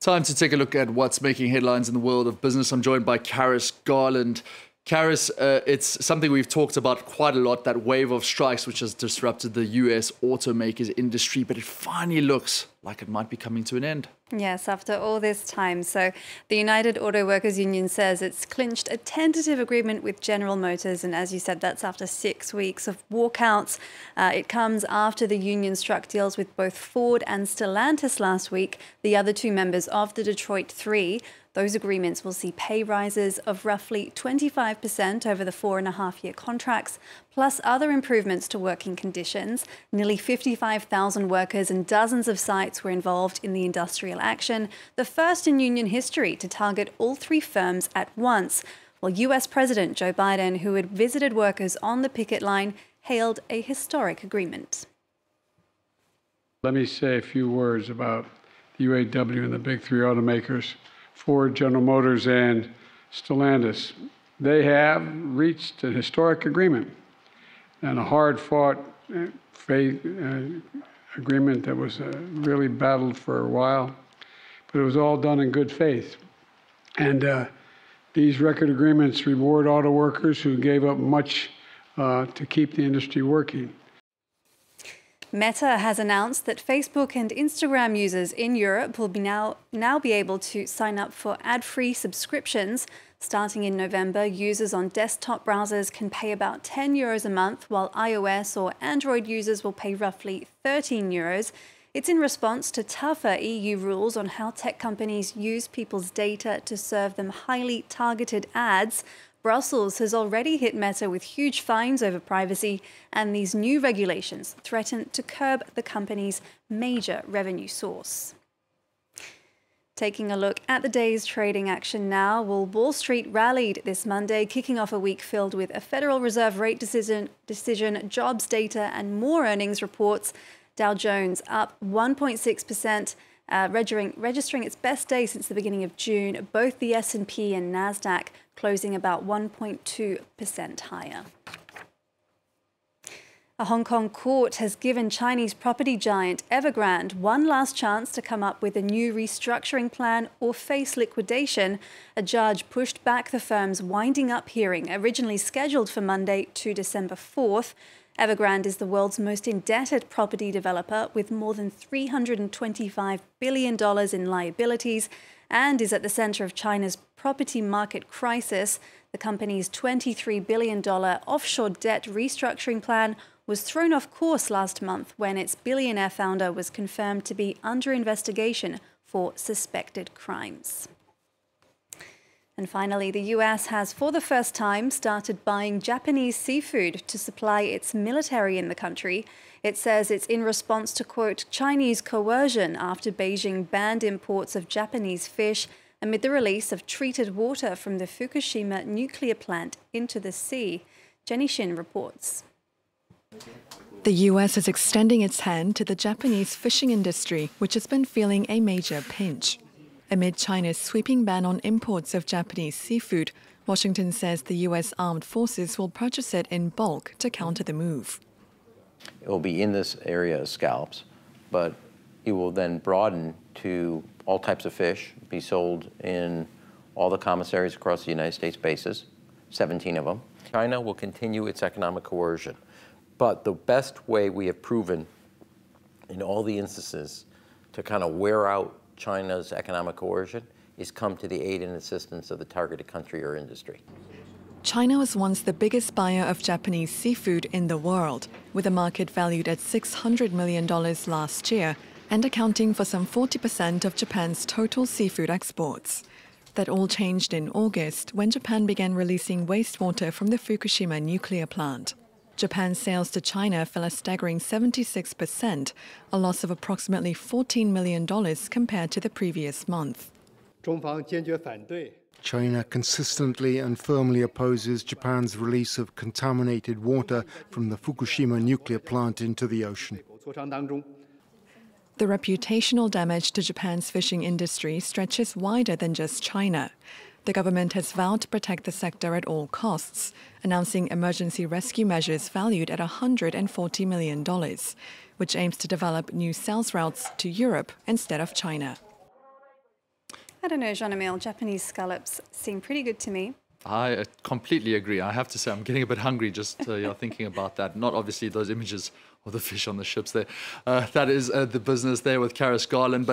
Time to take a look at what's making headlines in the world of business. I'm joined by Karis Garland. Karis, it's something we've talked about quite a lot, that wave of strikes which has disrupted the US automakers industry, but it finally looks like it might be coming to an end. Yes, after all this time. So the United Auto Workers Union says it's clinched a tentative agreement with General Motors. And as you said, that's after 6 weeks of walkouts. It comes after the union struck deals with both Ford and Stellantis last week, the other two members of the Detroit Three. Those agreements will see pay rises of roughly 25% over the 4.5-year contracts, plus other improvements to working conditions. Nearly 55,000 workers and dozens of sites were involved in the industrial action, the first in union history to target all three firms at once. While US President Joe Biden, who had visited workers on the picket line, hailed a historic agreement. Let me say a few words about the UAW and the big three automakers. Ford, General Motors, and Stellantis. They have reached a historic agreement and a hard-fought agreement that was really battled for a while, but it was all done in good faith. And these record agreements reward auto workers who gave up much to keep the industry working. Meta has announced that Facebook and Instagram users in Europe will now be able to sign up for ad-free subscriptions. Starting in November, users on desktop browsers can pay about €10 a month, while iOS or Android users will pay roughly €13. It's in response to tougher EU rules on how tech companies use people's data to serve them highly targeted ads. Brussels has already hit Meta with huge fines over privacy, and these new regulations threaten to curb the company's major revenue source. Taking a look at the day's trading action now, well, Wall Street rallied this Monday, kicking off a week filled with a Federal Reserve rate decision, jobs data, and more earnings reports. Dow Jones up 1.6%. Registering its best day since the beginning of June, both the S&P and Nasdaq closing about 1.2% higher. A Hong Kong court has given Chinese property giant Evergrande one last chance to come up with a new restructuring plan or face liquidation. A judge pushed back the firm's winding up hearing, originally scheduled for Monday to December 4th. Evergrande is the world's most indebted property developer with more than $325 billion in liabilities and is at the center of China's property market crisis. The company's $23 billion offshore debt restructuring plan was thrown off course last month when its billionaire founder was confirmed to be under investigation for suspected crimes. And finally, the US has for the first time started buying Japanese seafood to supply its military in the country. It says it's in response to, quote, Chinese coercion after Beijing banned imports of Japanese fish amid the release of treated water from the Fukushima nuclear plant into the sea. Jenny Shin reports. The US is extending its hand to the Japanese fishing industry, which has been feeling a major pinch. Amid China's sweeping ban on imports of Japanese seafood, Washington says the U.S. armed forces will purchase it in bulk to counter the move. It will be in this area of scallops, but it will then broaden to all types of fish, be sold in all the commissaries across the United States bases, 17 of them. China will continue its economic coercion, but the best way we have proven in all the instances to kind of wear out China's economic coercion is come to the aid and assistance of the targeted country or industry. China was once the biggest buyer of Japanese seafood in the world, with a market valued at $600 million last year and accounting for some 40% of Japan's total seafood exports. That all changed in August when Japan began releasing wastewater from the Fukushima nuclear plant. Japan's sales to China fell a staggering 76%, a loss of approximately $14 million compared to the previous month. China consistently and firmly opposes Japan's release of contaminated water from the Fukushima nuclear plant into the ocean. The reputational damage to Japan's fishing industry stretches wider than just China. The government has vowed to protect the sector at all costs, announcing emergency rescue measures valued at $140 million, which aims to develop new sales routes to Europe instead of China. I don't know, Jean-Emile, Japanese scallops seem pretty good to me. I completely agree. I have to say, I'm getting a bit hungry just thinking about that. Not obviously those images of the fish on the ships there. That is the business there with Karis Garland, but